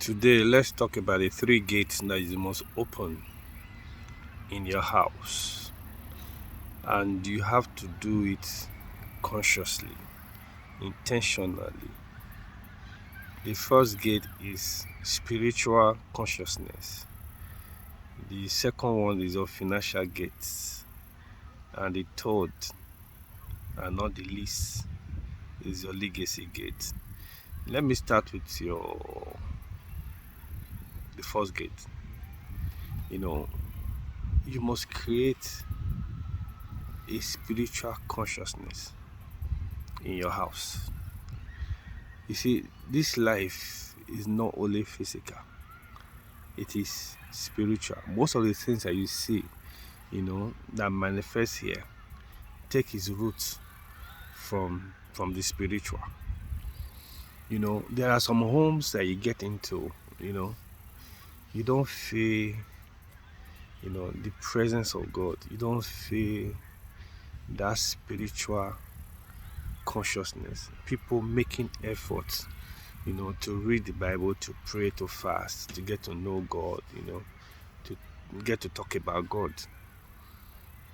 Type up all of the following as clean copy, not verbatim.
Today, let's talk about the three gates that you must open in your house, and you have to do it consciously, intentionally. The first gate is spiritual consciousness. The second one is your financial gates, and the third, and not the least, is your legacy gate. Let me start with the first gate. You must create a spiritual consciousness in your house. You see, this life is not only physical, it is spiritual. Most of the things that you see, that manifest here, take its roots from the spiritual. There are some homes that you get into, you don't feel, the presence of God. You don't feel that spiritual consciousness. People making efforts, to read the Bible, to pray, to fast, to get to know God, to get to talk about God.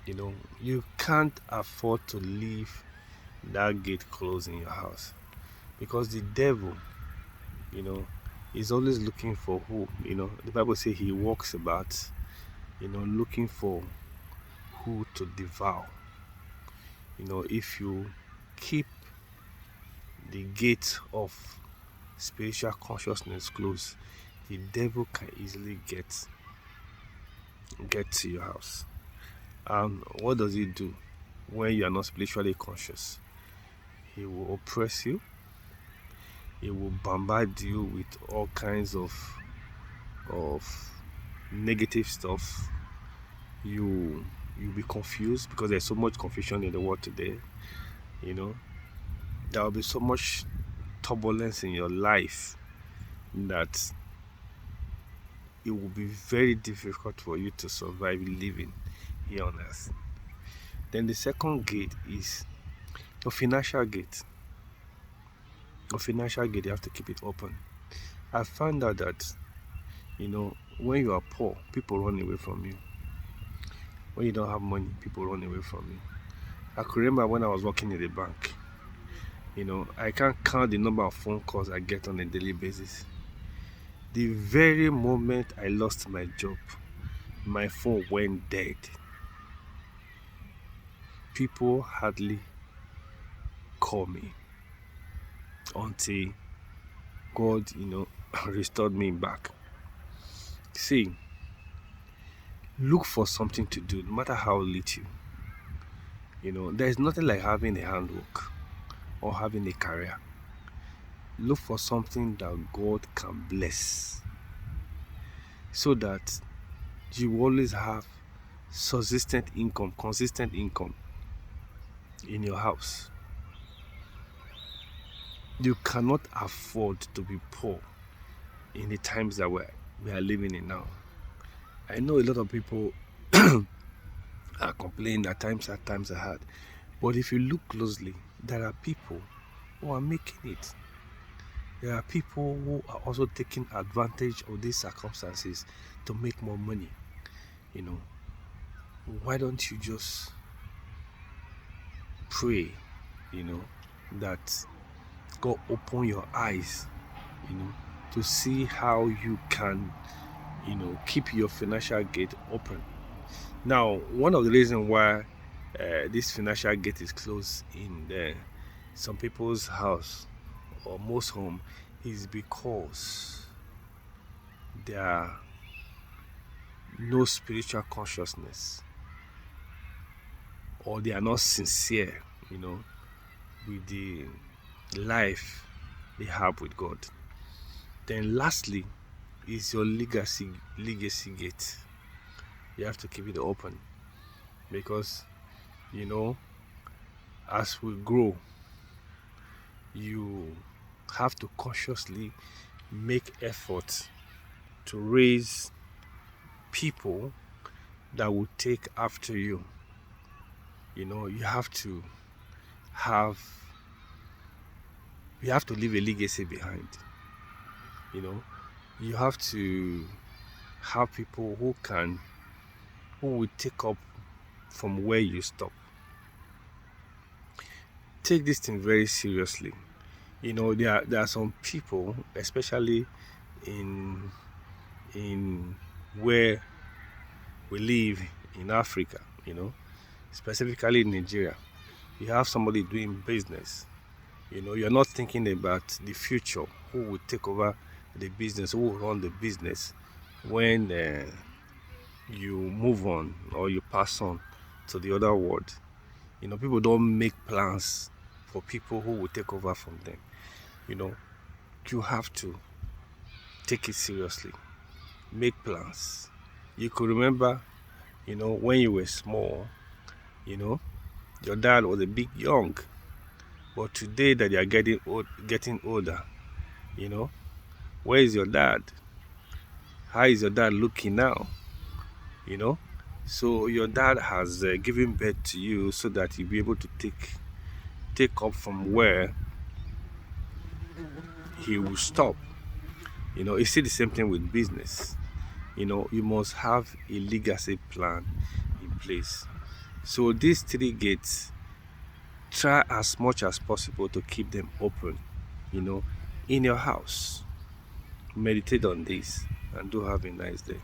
You can't afford to leave that gate closed in your house, because the devil, is always looking for who, the Bible says he walks about, looking for who to devour. If you keep the gate of spiritual consciousness closed, the devil can easily get to your house. And what does he do when you are not spiritually conscious? He will oppress you. He will bombard you with all kinds of negative stuff. You'll be confused, because there's so much confusion in the world today. There will be so much turbulence in your life that it will be very difficult for you to survive living here on earth. Then the second gate is your financial gate. Your financial gate, you have to keep it open. I found out that, when you are poor, people run away from you. When you don't have money, people run away from you. I could remember when I was working in the bank, I can't count the number of phone calls I get on a daily basis. The very moment I lost my job, my phone went dead. People hardly call me until God, restored me back. See, look for something to do, no matter how little. There's nothing like having a handwork or having a career. Look for something that God can bless, so that you always have consistent income in your house. You cannot afford to be poor in the times that we are living in now. I know a lot of people are complaining that times are hard. But if you look closely, there are people who are making it. There are people who are also taking advantage of these circumstances to make more money. Why don't you just pray, that God open your eyes, to see how you can, keep your financial gate open. Now, one of the reasons why this financial gate is closed in some people's house or most home is because there are no spiritual consciousness, or they are not sincere, with the life they have with God. Then lastly is your legacy gate. You have to keep it open, because as we grow, you have to consciously make efforts to raise people that will take after you. You have to leave a legacy behind. You have to have people who will take up from where you stop. Take this thing very seriously. There are some people, especially in in where we live in Africa, specifically in Nigeria. You have somebody doing business. You're not thinking about the future, who will take over the business, who will run the business when you move on or you pass on to the other world. People don't make plans for people who will take over from them. You know, you have to take it seriously. Make plans. You could remember, when you were small, you know, your dad was a bit young. But today that you are getting older, you know, where is your dad? How is your dad looking now? You know, so your dad has given birth to you so that you'll be able to take up from where he will stop. It's still the same thing with business. You must have a legacy plan in place. So these three gates, try as much as possible to keep them open, in your house. Meditate on this and do have a nice day.